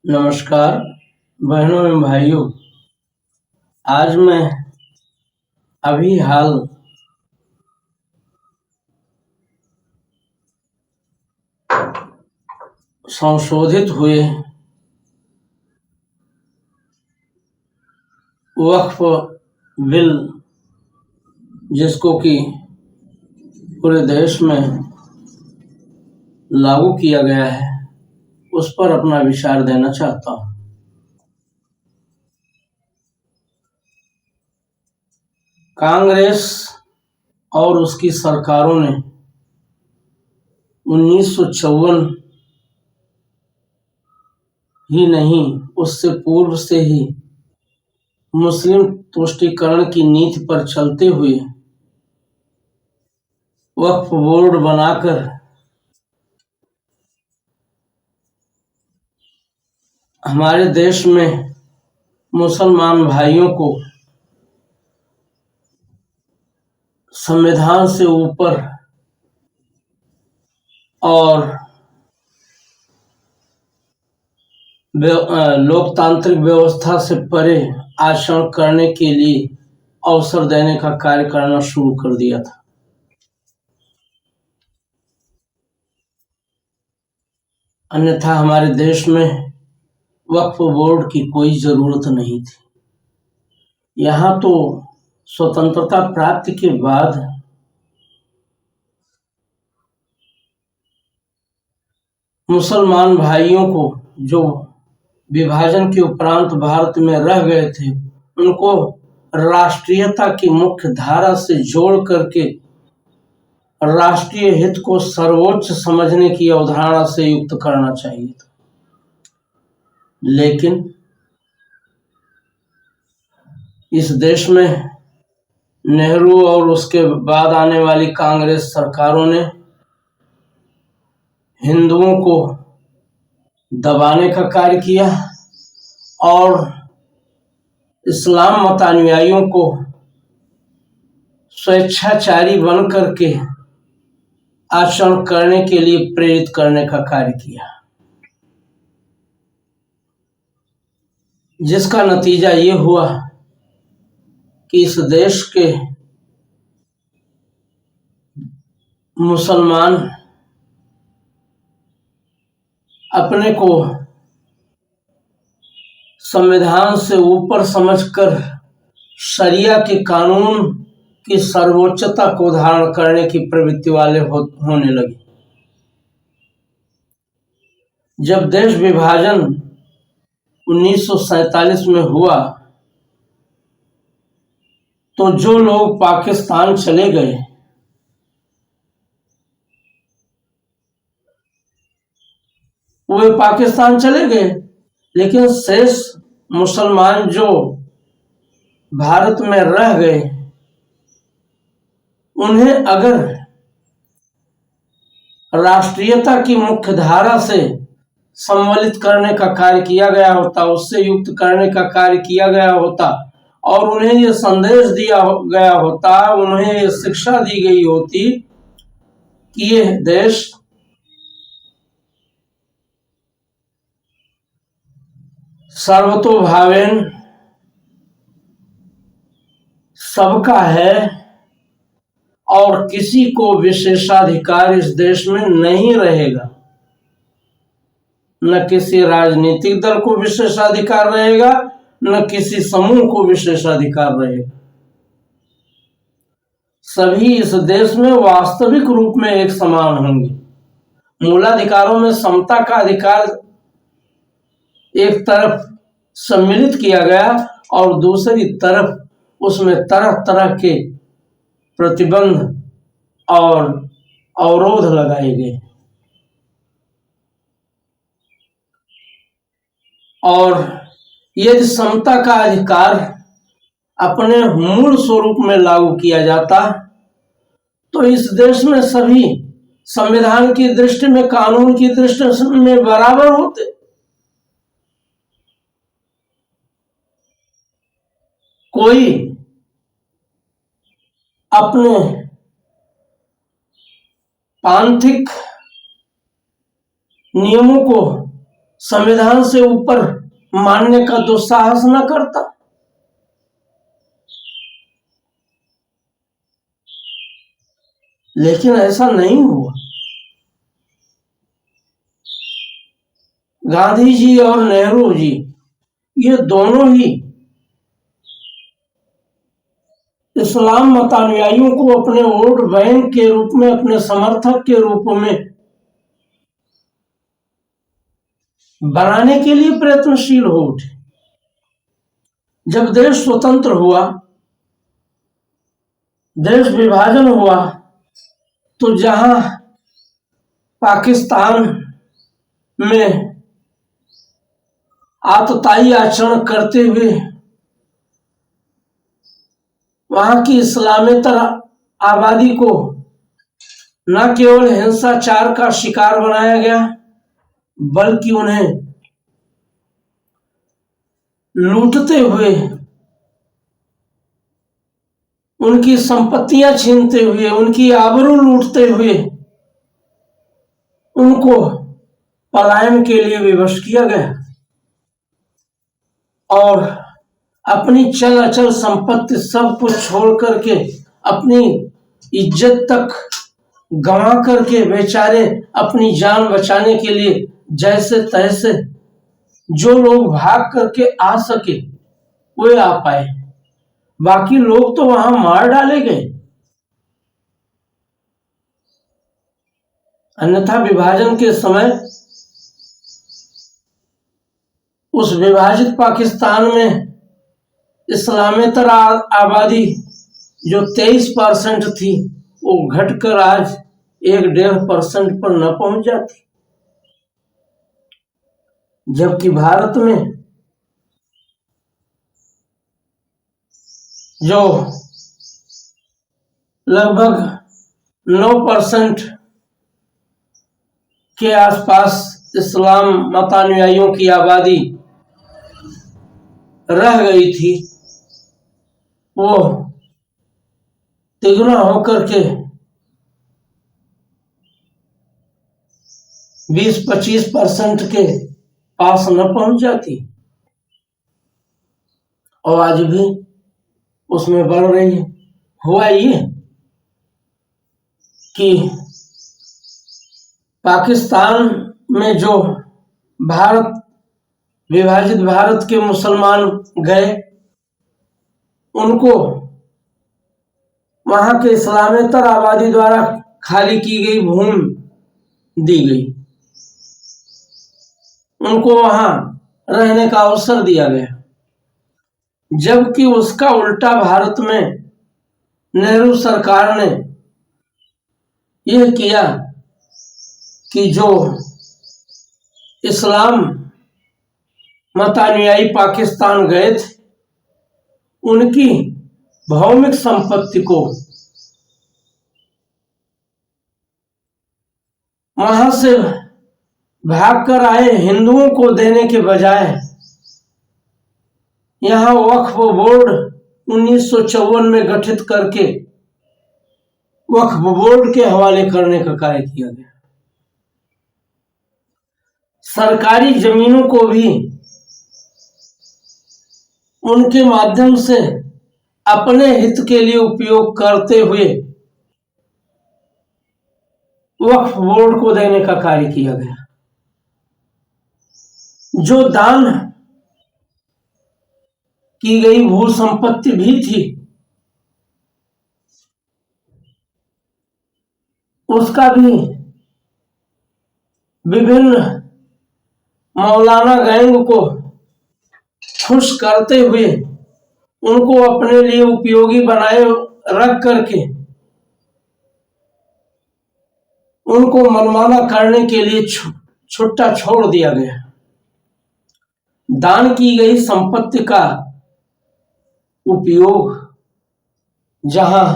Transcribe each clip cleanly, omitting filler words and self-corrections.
नमस्कार बहनों एवं भाइयों। आज मैं अभी हाल संशोधित हुए वक्फ बिल, जिसको कि पूरे देश में लागू किया गया है, उस पर अपना विचार देना चाहता हूँ। कांग्रेस और उसकी सरकारों ने 1954 ही नहीं, उससे पूर्व से ही मुस्लिम तुष्टीकरण की नीति पर चलते हुए वक्फ बोर्ड बनाकर हमारे देश में मुसलमान भाइयों को संविधान से ऊपर और लोकतांत्रिक व्यवस्था से परे आचरण करने के लिए अवसर देने का कार्य करना शुरू कर दिया था। अन्यथा हमारे देश में वक्फ बोर्ड की कोई जरूरत नहीं थी। यहाँ तो स्वतंत्रता प्राप्ति के बाद मुसलमान भाइयों को जो विभाजन के उपरांत भारत में रह गए थे, उनको राष्ट्रीयता की मुख्य धारा से जोड़ करके राष्ट्रीय हित को सर्वोच्च समझने की अवधारणा से युक्त करना चाहिए था। लेकिन इस देश में नेहरू और उसके बाद आने वाली कांग्रेस सरकारों ने हिंदुओं को दबाने का कार्य किया और इस्लाम मतानुयायियों को स्वेच्छाचारी बन करके आचरण करने के लिए प्रेरित करने का कार्य किया, जिसका नतीजा ये हुआ कि इस देश के मुसलमान अपने को संविधान से ऊपर समझकर शरिया के कानून की सर्वोच्चता को धारण करने की प्रवृत्ति वाले होने लगे। जब देश विभाजन 1947 में हुआ तो जो लोग पाकिस्तान चले गए, वे पाकिस्तान चले गए, लेकिन शेष मुसलमान जो भारत में रह गए, उन्हें अगर राष्ट्रीयता की मुख्य धारा से सम्मिलित करने का कार्य किया गया होता, उससे युक्त करने का कार्य किया गया होता और उन्हें यह संदेश दिया गया होता, उन्हें यह शिक्षा दी गई होती कि यह देश सर्वतोभावेन सबका है और किसी को विशेषाधिकार इस देश में नहीं रहेगा, न किसी राजनीतिक दल को विशेषाधिकार रहेगा, न किसी समूह को विशेषाधिकार रहेगा। सभी इस देश में वास्तविक रूप में एक समान होंगे। मूलाधिकारों में समता का अधिकार एक तरफ सम्मिलित किया गया और दूसरी तरफ उसमें तरह तरह के प्रतिबंध और अवरोध लगाए गए और यदि समता का अधिकार अपने मूल स्वरूप में लागू किया जाता तो इस देश में सभी संविधान की दृष्टि में, कानून की दृष्टि में बराबर होते। कोई अपने पांथिक नियमों को संविधान से ऊपर मानने का दुस्साहस न करता। लेकिन ऐसा नहीं हुआ। गांधी जी और नेहरू जी, ये दोनों ही इस्लाम मतानुयायियों को अपने वोट बैंक के रूप में, अपने समर्थक के रूप में बनाने के लिए प्रयत्नशील हो उठे। जब देश स्वतंत्र हुआ, देश विभाजन हुआ, तो जहां पाकिस्तान में आतताई आचरण करते हुए वहां की इस्लामेतर आबादी को न केवल हिंसाचार का शिकार बनाया गया, बल्कि उन्हें लूटते हुए, उनकी संपत्तियां छीनते हुए, उनकी आबरू लूटते हुए उनको पलायन के लिए विवश किया गया और अपनी चल अचल संपत्ति सब कुछ छोड़ करके, अपनी इज्जत तक गंवा करके बेचारे अपनी जान बचाने के लिए जैसे तैसे जो लोग भाग करके आ सके वे आ पाए, बाकी लोग तो वहां मार डाले गए। अन्यथा विभाजन के समय उस विभाजित पाकिस्तान में इस्लामेतर आबादी जो 23% थी, वो घटकर आज 1-1.5% पर न पहुंच जाती। जबकि भारत में जो लगभग 9% के आसपास इस्लाम मतानुयायियों की आबादी रह गई थी, वो तिगुना होकर के 20-25% के पास न पहुंच जाती और आज भी उसमें बढ़ रही है। हुआ ये कि पाकिस्तान में जो विभाजित भारत के मुसलमान गए, उनको वहां के इस्लामेतर आबादी द्वारा खाली की गई भूमि दी गई, उनको वहां रहने का अवसर दिया गया। जबकि उसका उल्टा भारत में नेहरू सरकार ने यह किया कि जो इस्लाम मतानुयायी पाकिस्तान गए थे, उनकी भौमिक संपत्ति को वहां से भागकर आए हिंदुओं को देने के बजाय यहां वक्फ बोर्ड 1954 में गठित करके वक्फ बोर्ड के हवाले करने का कार्य किया गया। सरकारी जमीनों को भी उनके माध्यम से अपने हित के लिए उपयोग करते हुए वक्फ बोर्ड को देने का कार्य किया गया। जो दान की गई भू संपत्ति भी थी, उसका भी विभिन्न मौलाना गैंग को खुश करते हुए उनको अपने लिए उपयोगी बनाए रख करके उनको मनमाना करने के लिए छुट्टा छोड़ दिया गया। दान की गई संपत्ति का उपयोग जहां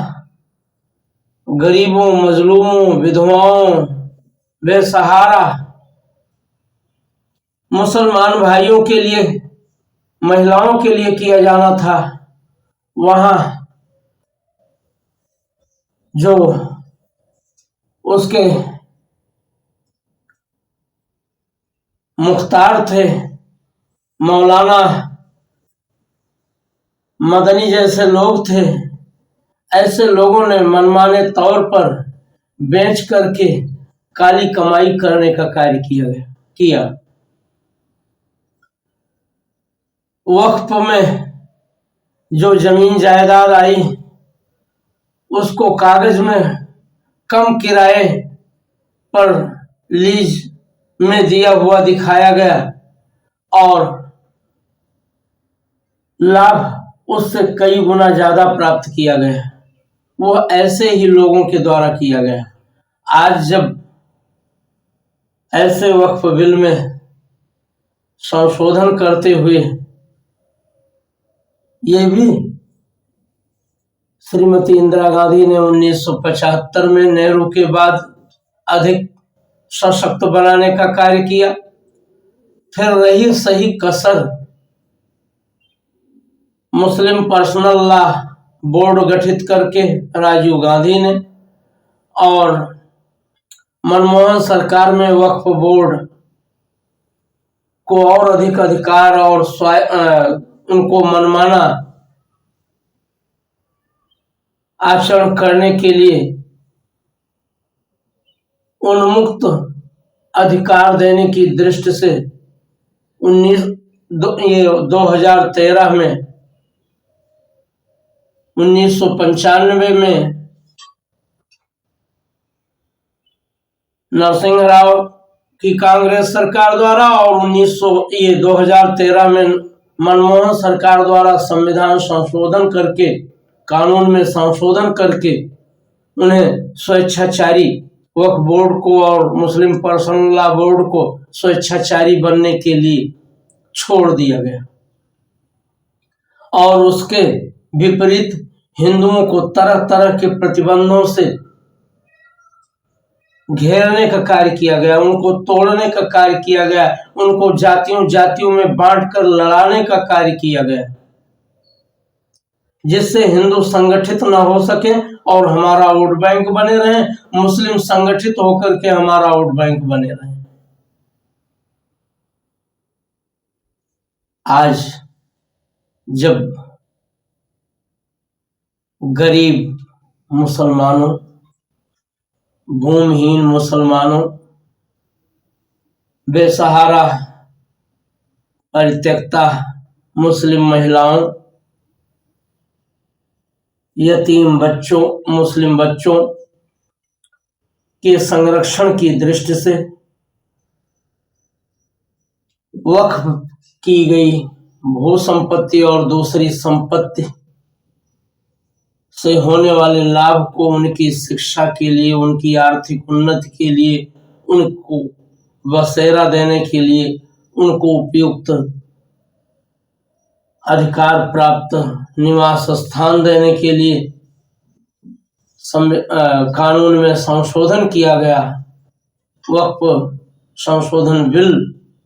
गरीबों, मजलूमों, विधवाओं, बेसहारा मुसलमान भाइयों के लिए, महिलाओं के लिए किया जाना था, वहां जो उसके मुख्तार थे, मौलाना मदनी जैसे लोग थे। ऐसे लोगों ने मनमाने तौर पर बेच करके काली कमाई करने का कार्य किया। वक्फ में जो जमीन जायदाद आई उसको कागज में कम किराए पर लीज में दिया हुआ दिखाया गया और लाभ उससे कई गुना ज्यादा प्राप्त किया गया। वो ऐसे ही लोगों के द्वारा किया गया। आज जब ऐसे वक्फ बिल में संशोधन करते हुए ये भी श्रीमती इंदिरा गांधी ने 1975 में नेहरू के बाद अधिक सशक्त बनाने का कार्य किया। फिर रही सही कसर मुस्लिम पर्सनल लॉ बोर्ड गठित करके राजीव गांधी ने, और मनमोहन सरकार में वक्फ बोर्ड को और अधिक अधिकार और उनको मनमाना आचरण करने के लिए उन्मुक्त अधिकार देने की दृष्टि से 2013 में 1995 में नरसिंह राव की कांग्रेस सरकार द्वारा और 2013 में मनमोहन सरकार द्वारा संविधान संशोधन करके, कानून में संशोधन करके उन्हें स्वेच्छाचारी वक्फ बोर्ड को और मुस्लिम पर्सनल लॉ बोर्ड को स्वेच्छाचारी बनने के लिए छोड़ दिया गया और उसके विपरीत हिंदुओं को तरह तरह के प्रतिबंधों से घेरने का कार्य किया गया, उनको तोड़ने का कार्य किया गया, उनको जातियों जातियों में बांटकर लड़ाने का कार्य किया गया, जिससे हिंदू संगठित न हो सके और हमारा वोट बैंक बने रहे, मुस्लिम संगठित होकर के हमारा वोट बैंक बने रहे। आज जब गरीब मुसलमानों, भूमिहीन मुसलमानों, बेसहारा परित्यक्ता मुस्लिम महिलाओं, यतीम बच्चों, मुस्लिम बच्चों के संरक्षण की दृष्टि से वक्फ की गई भू संपत्ति और दूसरी संपत्ति से होने वाले लाभ को उनकी शिक्षा के लिए, उनकी आर्थिक उन्नति के लिए, उनको बसेरा देने के लिए, उनको उपयुक्त अधिकार प्राप्त निवास स्थान देने के लिए कानून में संशोधन किया गया। वक्फ संशोधन बिल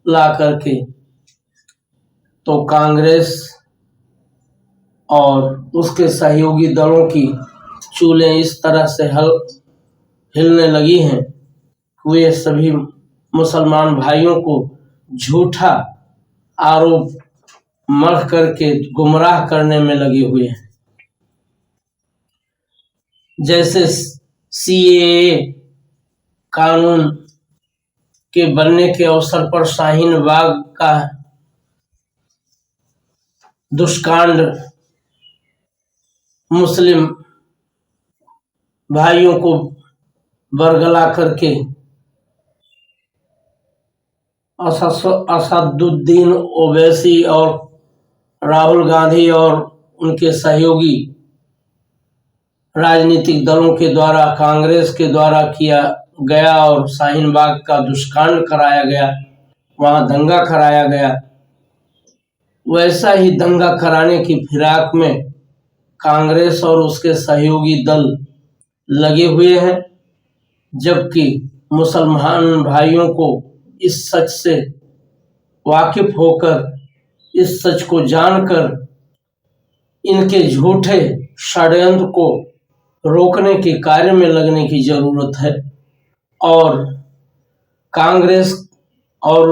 ला करके तो कांग्रेस और उसके सहयोगी दलों की चूलें इस तरह से हिलने लगी हैं, वे सभी मुसलमान भाइयों को झूठा आरोप मढ़ करके गुमराह करने में लगे हुए हैं। जैसे सीएए कानून के बनने के अवसर पर शाहीन बाग का दुष्कांड मुस्लिम भाइयों को बरगला करके असदुद्दीन ओवैसी और राहुल गांधी और उनके सहयोगी राजनीतिक दलों के द्वारा, कांग्रेस के द्वारा किया गया और शाहीन बाग का दुष्कांड कराया गया, वहां दंगा कराया गया, वैसा ही दंगा कराने की फिराक में कांग्रेस और उसके सहयोगी दल लगे हुए हैं, जबकि मुसलमान भाइयों को इस सच से वाकिफ होकर, इस सच को जानकर इनके झूठे षड्यंत्र को रोकने के कार्य में लगने की जरूरत है। और कांग्रेस और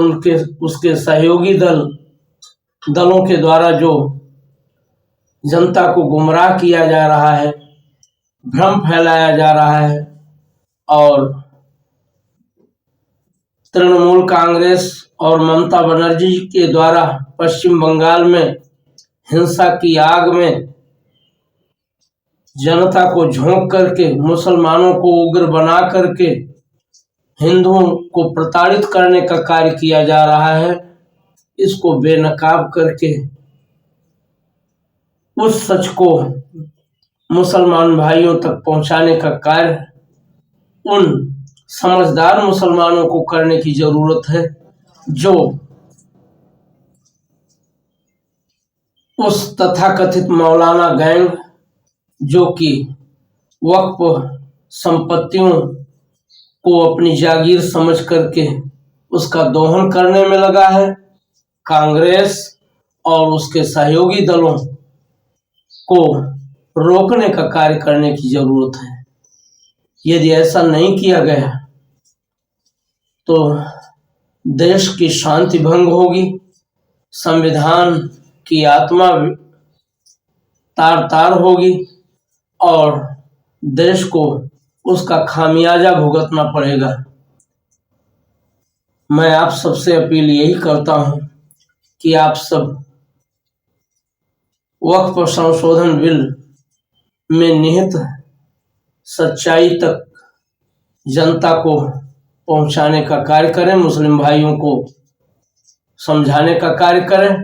उसके सहयोगी दलों के द्वारा जो जनता को गुमराह किया जा रहा है, भ्रम फैलाया जा रहा है और तृणमूल कांग्रेस और ममता बनर्जी के द्वारा पश्चिम बंगाल में हिंसा की आग में जनता को झोंक करके, मुसलमानों को उग्र बना करके हिंदुओं को प्रताड़ित करने का कार्य किया जा रहा है। इसको बेनकाब करके उस सच को मुसलमान भाइयों तक पहुंचाने का कार्य उन समझदार मुसलमानों को करने की जरूरत है, जो उस तथाकथित मौलाना गैंग जो कि वक्फ संपत्तियों को अपनी जागीर समझ करके उसका दोहन करने में लगा है, कांग्रेस और उसके सहयोगी दलों को रोकने का कार्य करने की जरूरत है। यदि ऐसा नहीं किया गया तो देश की शांति भंग होगी, संविधान की आत्मा तार तार होगी और देश को उसका खामियाजा भुगतना पड़ेगा। मैं आप सबसे अपील यही करता हूं कि आप सब वक्फ संशोधन बिल में निहित सच्चाई तक जनता को पहुंचाने का कार्य करें, मुस्लिम भाइयों को समझाने का कार्य करें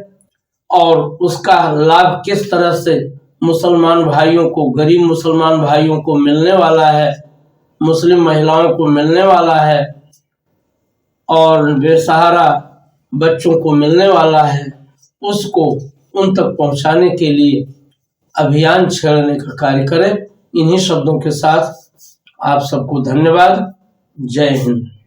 और उसका लाभ किस तरह से मुसलमान भाइयों को, गरीब मुसलमान भाइयों को मिलने वाला है, मुस्लिम महिलाओं को मिलने वाला है और बेसहारा बच्चों को मिलने वाला है, उसको उन तक पहुंचाने के लिए अभियान छेड़ने का कार्य करें। इन्हीं शब्दों के साथ आप सबको धन्यवाद। जय हिंद।